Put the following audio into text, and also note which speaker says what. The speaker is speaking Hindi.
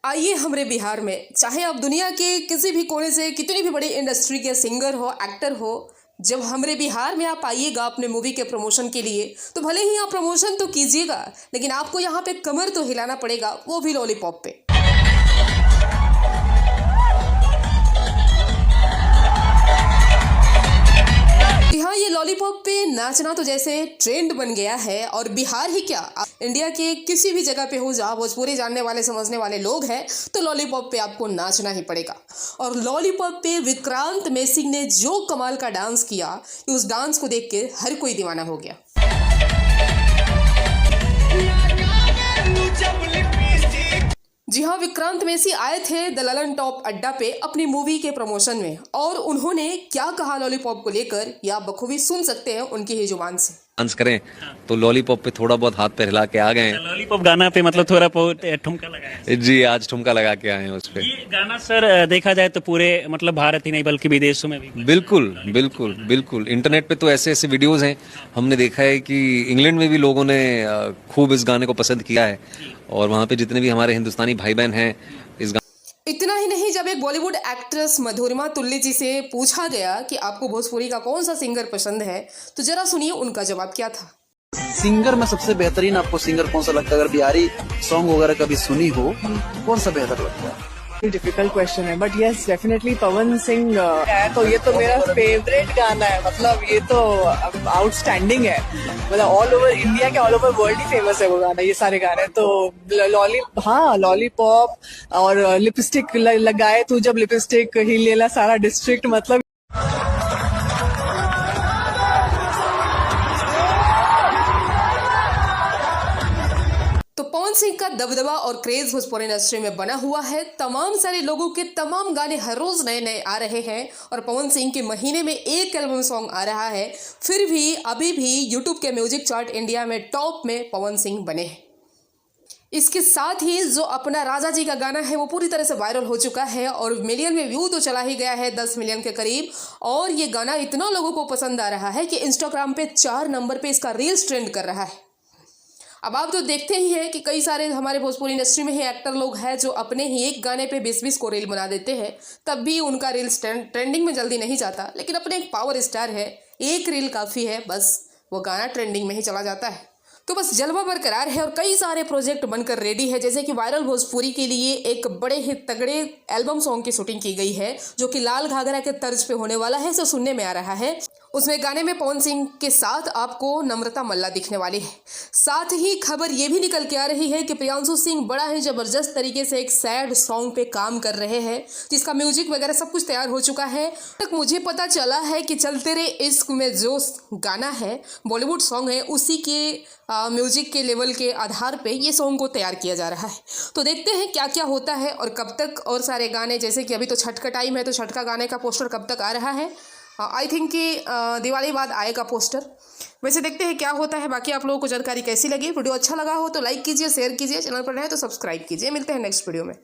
Speaker 1: आइए हमारे बिहार में, चाहे आप दुनिया के किसी भी कोने से कितनी भी बड़ी इंडस्ट्री के सिंगर हो, एक्टर हो, जब हमारे बिहार में आप आइएगा अपने मूवी के प्रमोशन के लिए, तो भले ही आप प्रमोशन तो कीजिएगा, लेकिन आपको यहाँ पे कमर तो हिलाना पड़ेगा, वो भी लॉलीपॉप पे। हाँ, ये लॉलीपॉप पे नाचना तो जैसे ट्रेंड बन गया है। और बिहार ही क्या, इंडिया के किसी भी जगह पे हो जहाँ भोजपुरी जानने वाले समझने वाले लोग हैं, तो लॉलीपॉप पे आपको नाचना ही पड़ेगा। और लॉलीपॉप पे विक्रांत मैसी ने जो कमाल का डांस किया, उस डांस को देख के हर कोई दीवाना हो गया। जी हाँ, विक्रांत मैसी आए थे द ललन टॉप अड्डा पे अपनी मूवी के प्रमोशन में, और उन्होंने क्या कहा लॉलीपॉप को लेकर, या बखूबी सुन सकते हैं उनकी ही जुबान से।
Speaker 2: डांस करें तो लॉलीपॉप पे थोड़ा बहुत हाथ पे हिला के आ गए।
Speaker 3: लॉलीपॉप गाना पे मतलब थोड़ा बहुत ठुमका लगाया
Speaker 2: जी, आज ठुमका लगा के आए हैं उस पे।
Speaker 3: ये गाना सर देखा जाए तो पूरे मतलब भारत ही नहीं बल्कि विदेशों में भी।
Speaker 2: बिल्कुल बिल्कुल बिल्कुल, इंटरनेट पे तो ऐसे ऐसे वीडियोस हैं, हमने देखा है कि इंग्लैंड में भी लोगों ने खूब इस गाने को पसंद किया है, और वहाँ पे जितने भी हमारे हिंदुस्तानी भाई बहन हैं इस
Speaker 1: इतना ही नहीं, जब एक बॉलीवुड एक्ट्रेस मधुरिमा तुल्ली जी से पूछा गया कि आपको भोजपुरी का कौन सा सिंगर पसंद है, तो जरा सुनिए उनका जवाब क्या था।
Speaker 4: सिंगर में सबसे बेहतरीन आपको सिंगर कौन सा लगता है? अगर बिहारी सॉन्ग वगैरह कभी सुनी हो, कौन सा बेहतर लगता है?
Speaker 5: डिफिकल्ट क्वेश्चन है, but yes definitely Pawan Singh है, तो ये तो मेरा फेवरेट गाना है। मतलब ये तो आउटस्टैंडिंग है, मतलब ऑल ओवर इंडिया के ऑल ओवर वर्ल्ड ही फेमस है वो गाना, ये सारे गाने। तो लॉलीपॉप और लिपस्टिक लगाए तू जब लिपस्टिक ही लेला सारा डिस्ट्रिक्ट, मतलब
Speaker 1: पवन सिंह का दबदबा और क्रेज भोजपुरी इंडस्ट्री में बना हुआ है। तमाम सारे लोगों के तमाम गाने हर रोज नए नए आ रहे हैं, और पवन सिंह के महीने में एक एल्बम सॉन्ग आ रहा है। फिर भी अभी भी यूट्यूब के म्यूजिक चार्ट इंडिया में टॉप में पवन सिंह बने हैं। इसके साथ ही जो अपना राजा जी का गाना है वो पूरी तरह से वायरल हो चुका है, और मिलियन में व्यू तो चला ही गया है, 10 मिलियन के करीब। और ये गाना इतना लोगों को पसंद आ रहा है कि इंस्टाग्राम पे 4 नंबर पे इसका रील्स ट्रेंड कर रहा है। अब आप तो देखते ही हैं कि कई सारे हमारे भोजपुरी इंडस्ट्री में ही एक्टर लोग हैं जो अपने ही एक गाने पे 20-20 को रील बना देते हैं, तब भी उनका रील्स ट्रेंडिंग में जल्दी नहीं जाता। लेकिन अपने एक पावर स्टार है, एक रील काफ़ी है, बस वो गाना ट्रेंडिंग में ही चला जाता है। तो बस जलवा बरकरार है, और कई सारे प्रोजेक्ट बनकर रेडी है। जैसे कि वायरल भोजपुरी के लिए एक बड़े ही तगड़े एल्बम सॉन्ग की शूटिंग की गई है, जो कि लाल घाघरा के तर्ज पे होने वाला है, सो सुनने में आ रहा है। उसमें गाने में पवन सिंह के साथ आपको नम्रता मल्ला दिखने वाली है। साथ ही खबर ये भी निकल के आ रही है कि प्रियांशु सिंह बड़ा ही जबरदस्त तरीके से एक सैड सॉन्ग पे काम कर रहे हैं, जिसका म्यूजिक वगैरह सब कुछ तैयार हो चुका है। तक मुझे पता चला है कि चलते रे इश्क में जो गाना है, बॉलीवुड सॉन्ग है, उसी के म्यूजिक के लेवल के आधार पे ये सॉन्ग को तैयार किया जा रहा है। तो देखते हैं क्या क्या होता है और कब तक। और सारे गाने, जैसे कि अभी तो छठ का टाइम है, तो छठ का गाने का पोस्टर कब तक आ रहा है? आई थिंक कि दिवाली बाद आएगा पोस्टर। वैसे देखते हैं क्या होता है। बाकी आप लोगों को जानकारी कैसी लगी? वीडियो अच्छा लगा हो तो लाइक कीजिए, शेयर कीजिए, चैनल पर नए तो सब्सक्राइब कीजिए। मिलते हैं नेक्स्ट वीडियो में।